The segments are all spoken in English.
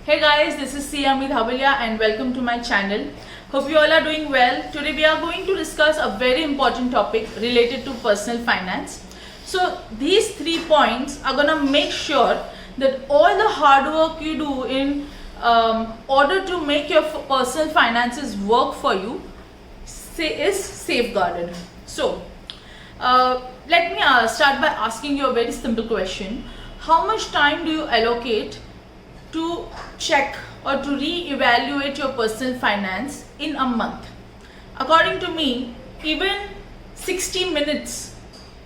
Hey guys, this is Siyami Dhabalia and welcome to my channel. Hope you all are doing well. Today we are going to discuss a very important topic related to personal finance. So these 3 points are gonna make sure that all the hard work you do in order to make your personal finances work for you is safeguarded. So let me start by asking you a very simple question. How much time do you allocate to check or to re-evaluate your personal finance in a month? According to me, even 60 minutes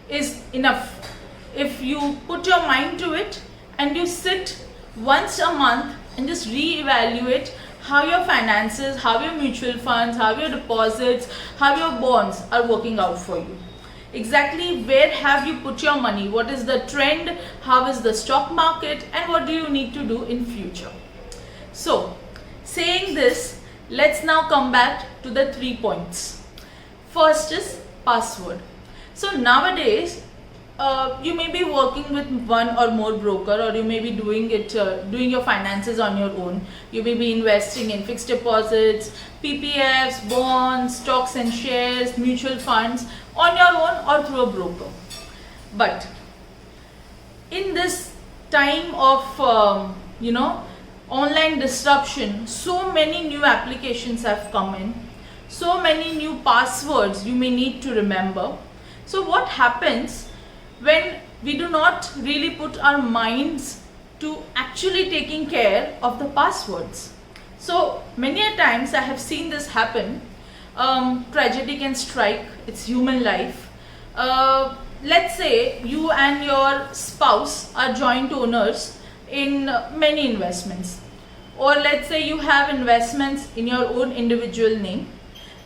is enough. If you put your mind to it and you sit once a month and just re-evaluate how your finances, how your mutual funds, how your deposits, how your bonds are working out for you. Exactly where have you put your money, what is the trend, how is the stock market, and what do you need to do in future. So saying this, let's now come back to the 3 points. First is password. So nowadays you may be working with one or more broker, or you may be doing your finances on your own. You may be investing in fixed deposits, PPFs, bonds, stocks and shares, mutual funds on your own or through a broker. But in this time of online disruption, so many new applications have come in, so many new passwords you may need to remember. So what happens when we do not really put our minds to actually taking care of the passwords? So many a times I have seen this happen. Tragedy can strike, it's human life. Let's say you and your spouse are joint owners in many investments, or let's say you have investments in your own individual name,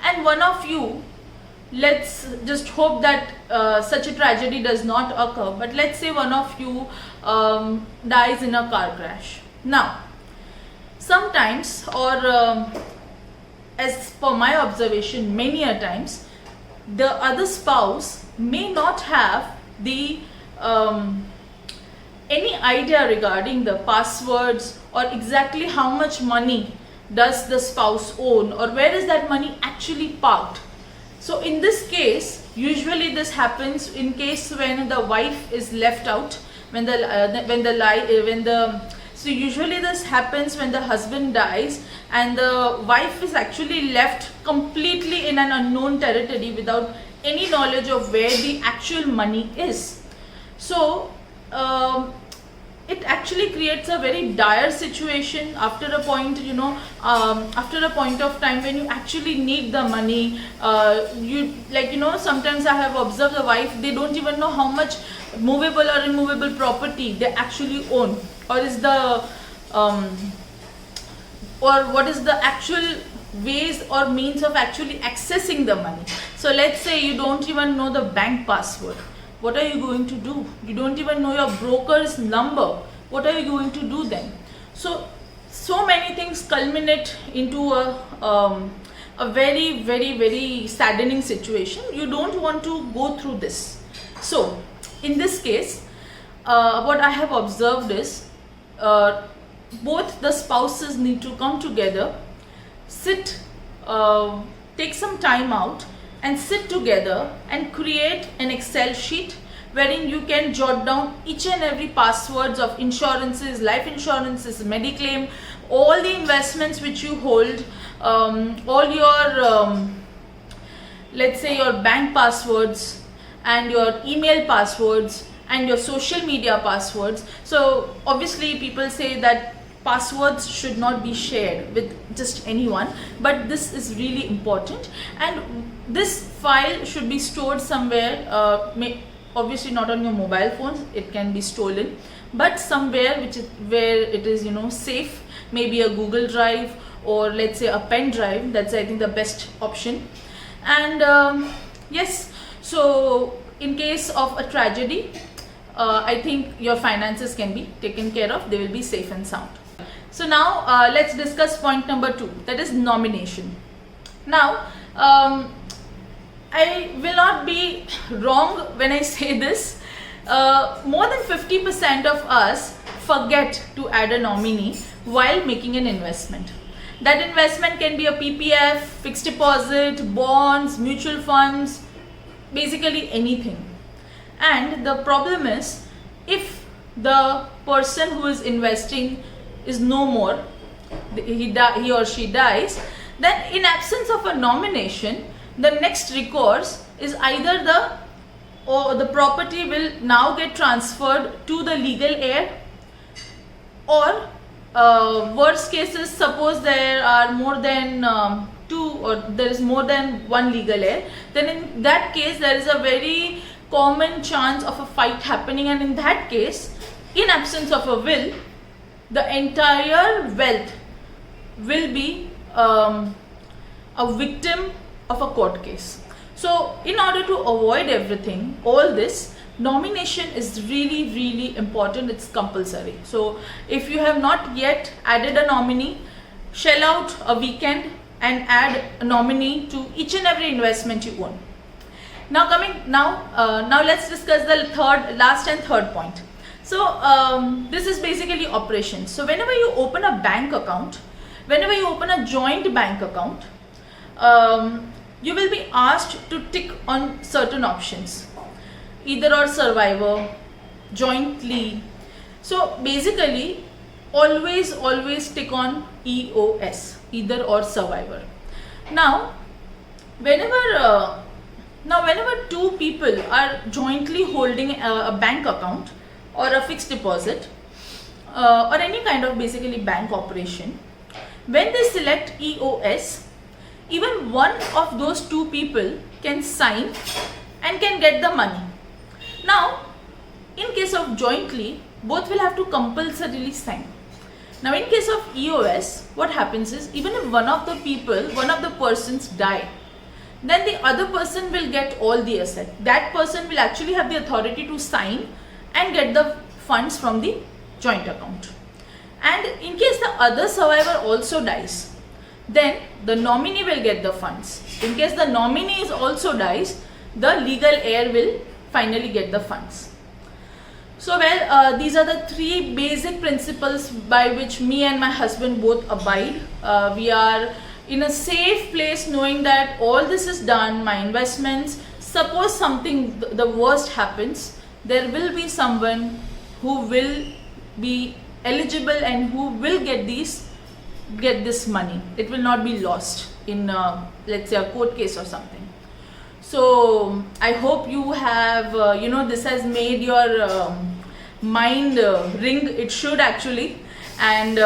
and one of you, let's just hope that such a tragedy does not occur, but let's say one of you dies in a car crash. Now sometimes, or as per my observation, many a times the other spouse may not have the any idea regarding the passwords, or exactly how much money does the spouse own, or where is that money actually parked. So in this case, usually this happens in case when the wife is left out, so usually this happens when the husband dies and the wife is actually left completely in an unknown territory without any knowledge of where the actual money is. So it actually creates a very dire situation after a point, after a point of time when you actually need the money. Sometimes I have observed the wife, they don't even know how much movable or immovable property they actually own, or is the or what is the actual ways or means of actually accessing the money. So let's say you don't even know the bank password. What are you going to do? You don't even know your broker's number. What are you going to do then? So many things culminate into a very, very, very saddening situation. You don't want to go through this. So in this case, what I have observed is both the spouses need to come together, sit, take some time out and sit together and create an Excel sheet wherein you can jot down each and every passwords of insurances, life insurances, mediclaim, all the investments which you hold, all your let's say your bank passwords and your email passwords and your social media passwords. So obviously people say that passwords should not be shared with just anyone, but this is really important, and this file should be stored somewhere, obviously not on your mobile phones, it can be stolen, but somewhere where it is safe, maybe a Google Drive, or let's say a pen drive. That's, I think, the best option. And yes, so in case of a tragedy, I think your finances can be taken care of, they will be safe and sound. So now let's discuss point number 2, that is nomination. Now I will not be wrong when I say this. More than 50% of us forget to add a nominee while making an investment. That investment can be a PPF, fixed deposit, bonds, mutual funds, basically anything. And the problem is, if the person who is investing is no more, he or she dies, then in absence of a nomination, the next recourse is either the property will now get transferred to the legal heir, or worst cases, suppose there are more than two, or there is more than one legal heir, then in that case there is a very common chance of a fight happening, and in that case, in absence of a will, the entire wealth will be a victim of a court case. So in order to avoid everything, all this, nomination is really, really important. It's compulsory. So if you have not yet added a nominee, shell out a weekend and add a nominee to each and every investment you own. Now let's discuss the last and third point. So this is basically operations. So whenever you open a bank account, whenever you open a joint bank account, you will be asked to tick on certain options, either or survivor, jointly. So basically, always tick on EOS, either or survivor. Now whenever two people are jointly holding a bank account or a fixed deposit or any kind of basically bank operation, when they select EOS, even one of those two people can sign and can get the money. Now, in case of jointly, both will have to compulsorily sign. Now, in case of EOS, what happens is, even if one of the persons die, then the other person will get all the asset. That person will actually have the authority to sign and get the funds from the joint account. And in case the other survivor also dies, then the nominee will get the funds. In case the nominee also dies, the legal heir will finally get the funds. So these are the three basic principles by which me and my husband both abide. We are in a safe place knowing that all this is done, my investments. Suppose something, the worst happens, there will be someone who will be eligible and who will get this money. It will not be lost in let's say a court case or something. So I hope you have this has made your mind ring. It should actually. And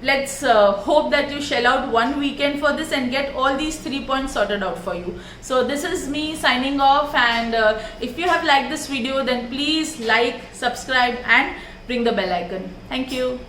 let's hope that you shell out one weekend for this and get all these 3 points sorted out for you. So this is me signing off, and if you have liked this video, then please like, subscribe and ring the bell icon. Thank you.